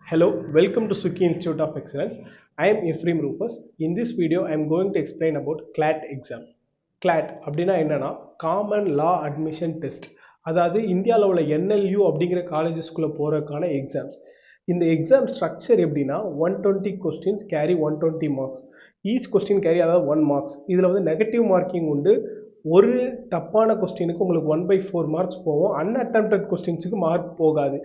Hello, welcome to Suki Institute of Excellence. I am Ephraim Rufus. In this video, I am going to explain about CLAT exam. CLAT அப்படின்னா என்னன்னா common லா admission test. அதாவது இந்தியாவில் உள்ள NLU அப்படிங்கிற காலேஜஸ்குள்ளே போகிறதுக்கான exams. இந்த exam structure எப்படின்னா 120 questions carry 120 marks. Each question carry அதாவது 1 மார்க்ஸ். இதில் வந்து நெகட்டிவ் மார்க்கிங் உண்டு. ஒரு தப்பான கொஸ்டினுக்கு உங்களுக்கு 1/4 மார்க்ஸ் போகும். அன்அட்டெம்ப்டட் கொஸ்டின்ஸுக்கு மார்க் போகாது.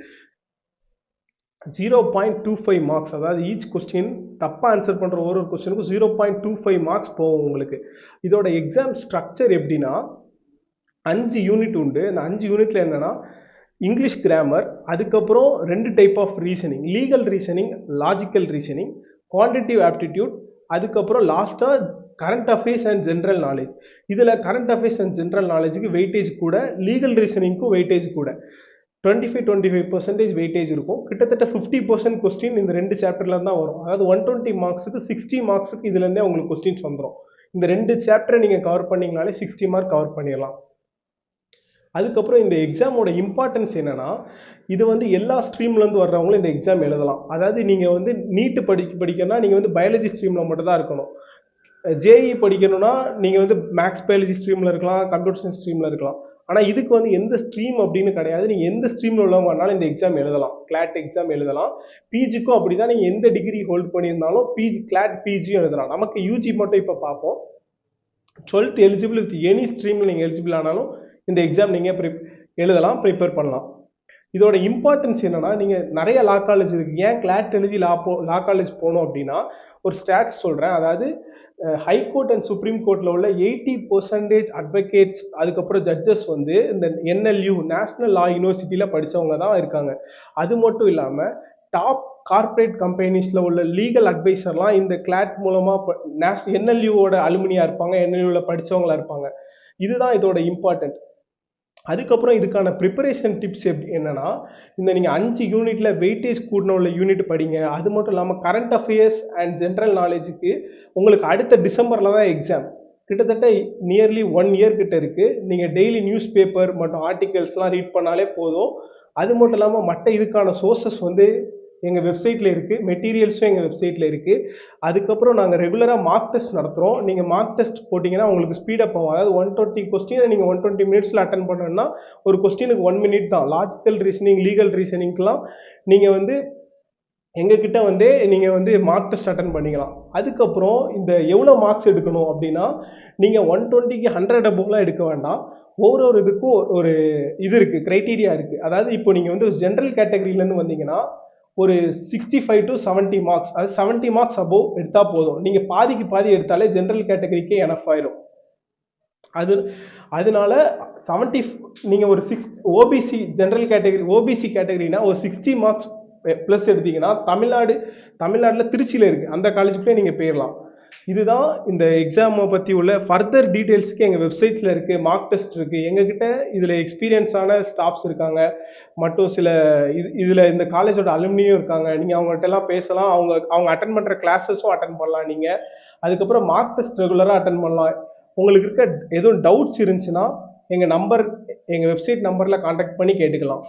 0.25 மார்க்ஸ், அதாவது ஈச் கொஸ்டின் தப்பாக ஆன்சர் பண்ணுற ஒரு கொஸ்டினுக்கும் 0.25 மார்க்ஸ் போகும் உங்களுக்கு. இதோட எக்ஸாம் ஸ்ட்ரக்சர் எப்படின்னா 5 யூனிட் உண்டு. இந்த 5 யூனிட்ல என்னன்னா இங்கிலீஷ் கிராமர், அதுக்கப்புறம் 2 type of reasoning, legal reasoning, logical reasoning, quantitative aptitude, அதுக்கப்புறம் லாஸ்ட்டாக current affairs and general knowledge. இதில் கரண்ட் அஃபேர்ஸ் அண்ட் ஜென்ரல் நாலேஜுக்கு வெயிட்டேஜ் கூட, லீகல் ரீசனிங்க்கும் வெயிட்டேஜ் கூட. 25% வெயிட்டேஜ் இருக்கும். கிட்டத்தட்ட 50% கொஸ்டின் இந்த 2 சாப்டர்ல தான் வரும். அதாவது 120 மார்க்ஸுக்கு 60 மார்க்ஸுக்கு இதுலேருந்தே உங்களுக்கு கொஸ்டின்ஸ் வந்துடும். இந்த 2 சாப்டரை நீங்கள் கவர் பண்ணிங்கனாலே 60 மார்க் கவர் பண்ணிடலாம். அதுக்கப்புறம் இந்த எக்ஸாமோட இம்பார்ட்டன்ஸ் என்னன்னா, இது வந்து எல்லா ஸ்ட்ரீம்லேருந்து வர்றவங்களும் இந்த எக்ஸாம் எழுதலாம். அதாவது நீங்கள் வந்து நீட்டு படிக்கணும்னா நீங்கள் வந்து பயாலஜி ஸ்ட்ரீமில் மட்டும் தான் இருக்கணும். ஜேஇ படிக்கணும்னா நீங்கள் வந்து மேக்ஸ் பயாலஜி ஸ்ட்ரீமில் இருக்கலாம், கம்ப்யூட்டர் சயின்ஸ் ஸ்ட்ரீமில் இருக்கலாம். ஆனால் இதுக்கு வந்து எந்த ஸ்ட்ரீம் அப்படின்னு கிடையாது. நீங்கள் எந்த ஸ்ட்ரீமில் உள்ளவங்கனாலும் இந்த எக்ஸாம் எழுதலாம், கிளாட் எக்ஸாம் எழுதலாம். பிஜிக்கும் அப்படி தான். நீங்கள் எந்த டிகிரி ஹோல்ட் பண்ணியிருந்தாலும் கிளாட் பிஜியும் எழுதலாம். நமக்கு யூஜி மட்டும் இப்போ பார்ப்போம். 12th எலிஜிபிள் வித் எனி ஸ்ட்ரீமில் நீங்கள் எலிஜிபிள் ஆனாலும் இந்த எக்ஸாம் நீங்கள் எழுதலாம், ப்ரிப்பேர் பண்ணலாம். இதோட இம்பார்ட்டன்ஸ் என்னன்னா, நீங்கள் நிறைய லா காலேஜ் இருக்குது. ஏன் கிளாட் எழுதி லா காலேஜ் போகணும் அப்படின்னா, ஒரு ஸ்டாட் சொல்கிறேன். அதாவது ஹைகோர்ட் அண்ட் சுப்ரீம் கோர்ட்டில் உள்ள 80% அட்வொகேட்ஸ், அதுக்கப்புறம் ஜட்ஜஸ் வந்து இந்த NLU நேஷ்னல் லா யூனிவர்சிட்டியில் படித்தவங்க தான் இருக்காங்க. அது மட்டும் இல்லாமல் டாப் கார்பரேட் கம்பெனிஸில் உள்ள லீகல் அட்வைசர்லாம் இந்த கிளாட் மூலமாக NLUவோட அலுமினியாக இருப்பாங்க, NLUவில் படித்தவங்களா இருப்பாங்க. இதுதான் இதோட இம்பார்ட்டன்ட். அதுக்கப்புறம் இதுக்கான ப்ரிப்பரேஷன் டிப்ஸ் என்னன்னா, இந்த நீங்கள் 5 யூனிட்ல வெயிட்டேஜ் கூடின உள்ள யூனிட் படிங்க. அது மட்டும் இல்லாமல் கரண்ட் அஃபேர்ஸ் அண்ட் ஜென்ரல் நாலேஜுக்கு உங்களுக்கு அடுத்த டிசம்பரில் தான் எக்ஸாம். கிட்டத்தட்ட நியர்லி 1 இயர் கிட்ட இருக்குது. நீங்கள் டெய்லி நியூஸ் பேப்பர் மற்றும் ஆர்டிகல்ஸ்லாம் ரீட் பண்ணாலே போதும். அது மட்டும் இல்லாமல் மற்ற இதுக்கான சோர்சஸ் வந்து எங்கள் வெப்சைட்டில் இருக்குது, மெட்டீரியல்ஸும் எங்கள் வெப்சைட்டில் இருக்குது. அதுக்கப்புறம் நாங்கள் ரெகுலராக மார்க் டெஸ்ட் நடத்துகிறோம். நீங்கள் மார்க் டெஸ்ட் போட்டிங்கன்னா உங்களுக்கு ஸ்பீடப் ஆகும். அதாவது 120 கொஸ்டினை நீங்கள் 120 மினிட்ஸில் அட்டன் பண்ணணும்னா ஒரு கொஸ்டினுக்கு 1 மினிட் தான். லாஜிக்கல் ரீசனிங், லீகல் ரீசனிங்க்கெலாம் நீங்கள் வந்து எங்ககிட்ட வந்து நீங்கள் வந்து மார்க் டெஸ்ட் அட்டன் பண்ணிக்கலாம். அதுக்கப்புறம் இந்த எவ்வளோ மார்க்ஸ் எடுக்கணும் அப்படின்னா, நீங்கள் 120க்கு 100 அபோவ்லாம் எடுக்க வேண்டாம். ஒவ்வொரு இதுக்கும் ஒரு இது இருக்குது, க்ரைட்டீரியா இருக்குது. அதாவது இப்போ நீங்கள் வந்து ஜென்ரல் கேட்டகரியிலேருந்து வந்தீங்கன்னா ஒரு 65 to 70 மார்க்ஸ், அது 70 மார்க்ஸ் அபோவ் எடுத்தால் போதும். நீங்கள் பாதிக்கு பாதி எடுத்தாலே ஜென்ரல் கேட்டகரிக்கே எனஃப் ஆயிடும். அதனால 70 நீங்கள் ஒரு ஓபிசி ஜென்ரல் கேட்டகரி, ஓபிசி கேட்டகரினா ஒரு 60 மார்க்ஸ் ப்ளஸ் எடுத்தீங்கன்னா தமிழ்நாட்டில் திருச்சியில் இருக்குது, அந்த காலேஜுக்குள்ளே நீங்கள் போயிடலாம். இதுதான் இந்த எக்ஸாமை பற்றி உள்ள ஃபர்தர் டீட்டெயில்ஸுக்கு எங்கள் வெப்சைட்டில் இருக்குது. மார்க் டெஸ்ட் இருக்குது. எங்ககிட்ட இதில் எக்ஸ்பீரியன்ஸான ஸ்டாஃப்ஸ் இருக்காங்க, மற்றும் சில இதில் இந்த காலேஜோட அலுமினியும் இருக்காங்க. நீங்கள் அவங்கள்ட்ட எல்லாம் பேசலாம். அவங்க அட்டன் பண்ணுற கிளாஸஸும் அட்டன் பண்ணலாம் நீங்கள். அதுக்கப்புறம் மார்க் டெஸ்ட் ரெகுலராக அட்டன் பண்ணலாம். உங்களுக்கு இருக்க எதுவும் டவுட்ஸ் இருந்துச்சுன்னா எங்கள் வெப்சைட் நம்பரில் கான்டாக்ட் பண்ணி கேட்டுக்கலாம்.